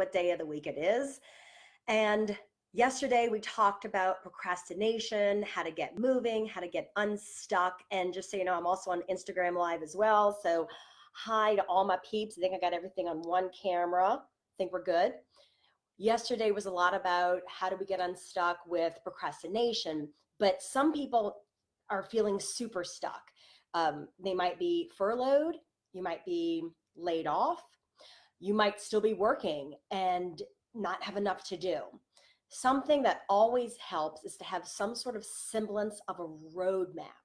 what day of the week it is. And yesterday we talked about procrastination, how to get moving, how to get unstuck. And just so you know, I'm also on Instagram Live as well. So hi to all my peeps. I think I got everything on one camera. I think we're good. Yesterday was a lot about how do we get unstuck with procrastination, but some people are feeling super stuck. They might be furloughed, you might be laid off, you might still be working and not have enough to do. Something that always helps is to have some sort of semblance of a roadmap.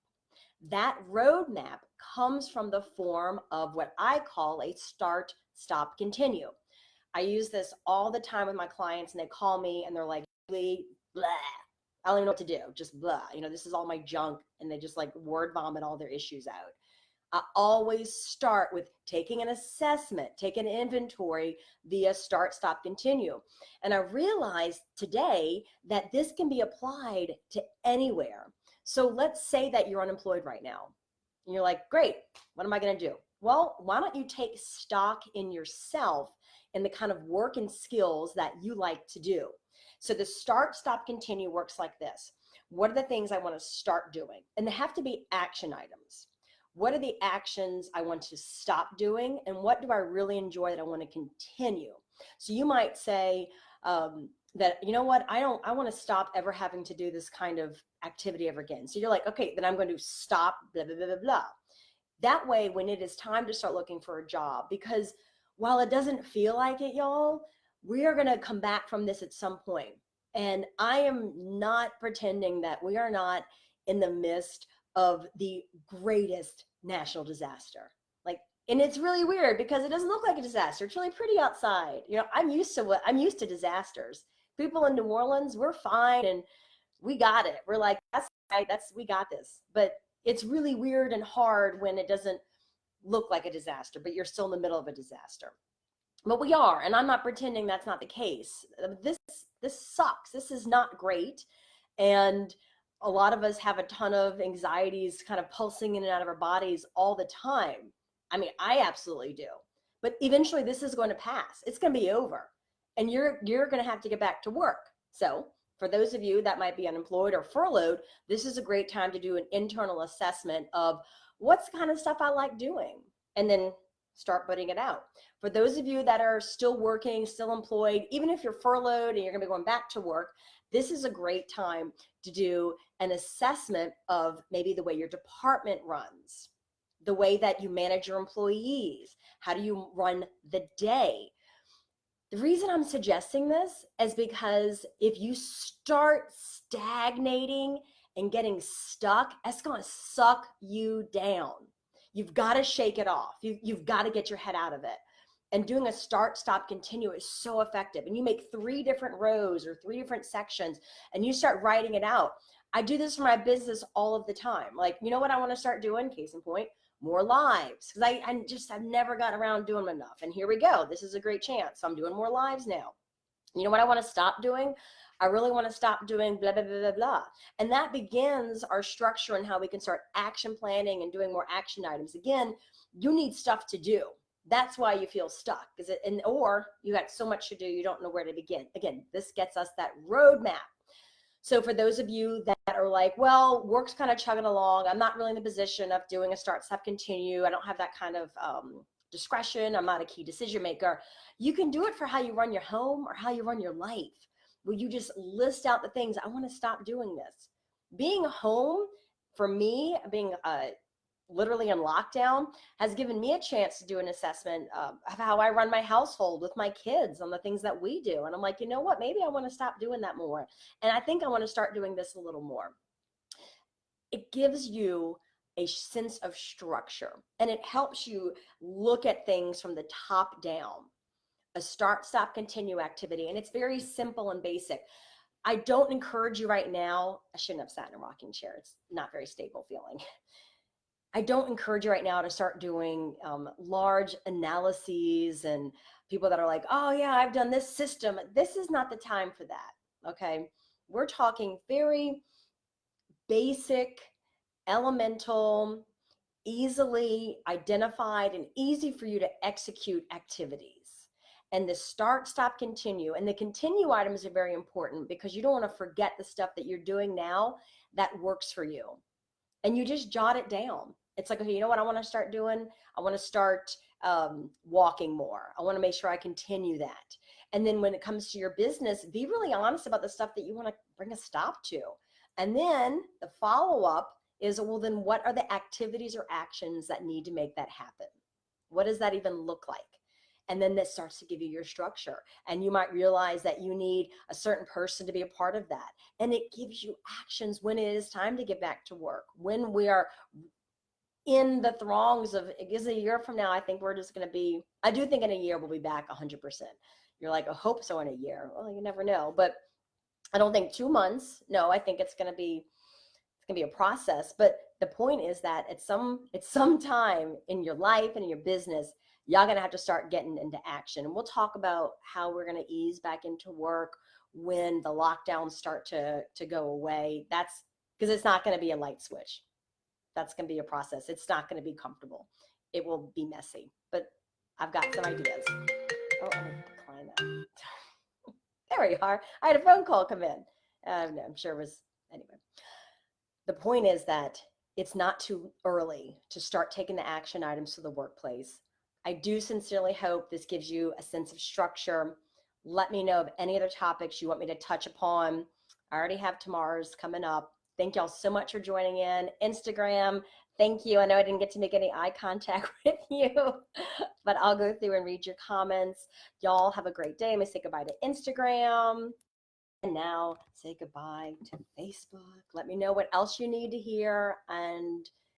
That roadmap comes from the form of what I call a start, stop, continue. I use this all the time with my clients, and they call me and they're like, blah. I don't even know what to do, just blah. This is all my junk, and they just like word vomit all their issues out. I always start with taking an assessment, take an inventory via start, stop, continue. And I realized today that this can be applied to anywhere. So let's say that you're unemployed right now. And you're like, great, what am I going to do? Well, why don't you take stock in yourself and the kind of work and skills that you like to do? So the start, stop, continue works like this. What are the things I want to start doing? And they have to be action items. What are the actions I want to stop doing? And what do I really enjoy that I want to continue? So you might say that, you know what, I want to stop ever having to do this kind of activity ever again. So you're like, okay, then I'm going to stop, blah, blah, blah, blah, blah. That way, when it is time to start looking for a job, because while it doesn't feel like it, y'all, we are going to come back from this at some point. And I am not pretending that we are not in the midst of the greatest national disaster. And it's really weird because it doesn't look like a disaster. It's really pretty outside. I'm used to disasters. People in New Orleans, we're fine and we got it. We're like, that's right, we got this. But it's really weird and hard when it doesn't look like a disaster, but you're still in the middle of a disaster. But we are, and I'm not pretending that's not the case. This sucks. This is not great. And a lot of us have a ton of anxieties kind of pulsing in and out of our bodies all the time. I mean, I absolutely do. But eventually this is going to pass. It's going to be over. And you're going to have to get back to work. So for those of you that might be unemployed or furloughed, this is a great time to do an internal assessment of what's the kind of stuff I like doing, and then start putting it out. For those of you that are still working, still employed, even if you're furloughed and you're going to be going back to work, this is a great time to do an assessment of maybe the way your department runs, the way that you manage your employees, how do you run the day. The reason I'm suggesting this is because if you start stagnating and getting stuck, it's going to suck you down. You've got to shake it off. You've got to get your head out of it. And doing a start, stop, continue is so effective. And you make 3 different rows or 3 different sections and you start writing it out. I do this for my business all of the time. Like, you know what I want to start doing? Case in point, more lives. Because I've never gotten around doing them enough. And here we go. This is a great chance. So I'm doing more lives now. You know what I want to stop doing? I really want to stop doing blah, blah, blah, blah, blah. And that begins our structure and how we can start action planning and doing more action items. Again, you need stuff to do. That's why you feel stuck, or you got so much to do, you don't know where to begin. Again, this gets us that roadmap. So for those of you that are like, well, work's kind of chugging along, I'm not really in the position of doing a start, stop, continue. I don't have that kind of discretion. I'm not a key decision maker. You can do it for how you run your home or how you run your life, where you just list out the things. I want to stop doing this. Being home, for me, being literally in lockdown, has given me a chance to do an assessment of how I run my household with my kids on the things that we do. And I'm like, you know what, maybe I want to stop doing that more. And I think I want to start doing this a little more. It gives you a sense of structure and it helps you look at things from the top down. A start, stop, continue activity. And it's very simple and basic. I don't encourage you right now. I shouldn't have sat in a rocking chair. It's not very stable feeling. I don't encourage you right now to start doing large analyses and people that are like, oh yeah, I've done this system. This is not the time for that, okay? We're talking very basic, elemental, easily identified and easy for you to execute activities. And the start, stop, continue. And the continue items are very important because you don't want to forget the stuff that you're doing now that works for you. And you just jot it down. It's like, okay, you know what I want to start doing? I want to start walking more. I want to make sure I continue that. And then when it comes to your business, be really honest about the stuff that you want to bring a stop to. And then the follow-up is, well, then what are the activities or actions that need to make that happen? What does that even look like? And then that starts to give you your structure. And you might realize that you need a certain person to be a part of that. And it gives you actions when it is time to get back to work. When we are in the throngs of, it gives a year from now, I think we're just going to be, I do think in a year we'll be back 100%. You're like, I hope so in a year. Well, you never know. But I don't think 2 months. No, I think it's going to be a process. But the point is that at some time in your life and in your business, y'all gonna have to start getting into action. And we'll talk about how we're gonna ease back into work when the lockdowns start to go away. That's because it's not gonna be a light switch. That's gonna be a process. It's not gonna be comfortable. It will be messy. But I've got some ideas. Oh, I'm gonna decline that. There we are. I had a phone call come in. I'm sure it was, anyway. The point is that it's not too early to start taking the action items to the workplace. I do sincerely hope this gives you a sense of structure. Let me know of any other topics you want me to touch upon. I already have tomorrow's coming up. Thank y'all so much for joining in. Instagram, thank you. I know I didn't get to make any eye contact with you, but I'll go through and read your comments. Y'all have a great day. I'm gonna say goodbye to Instagram. And now say goodbye to Facebook. Let me know what else you need to hear, and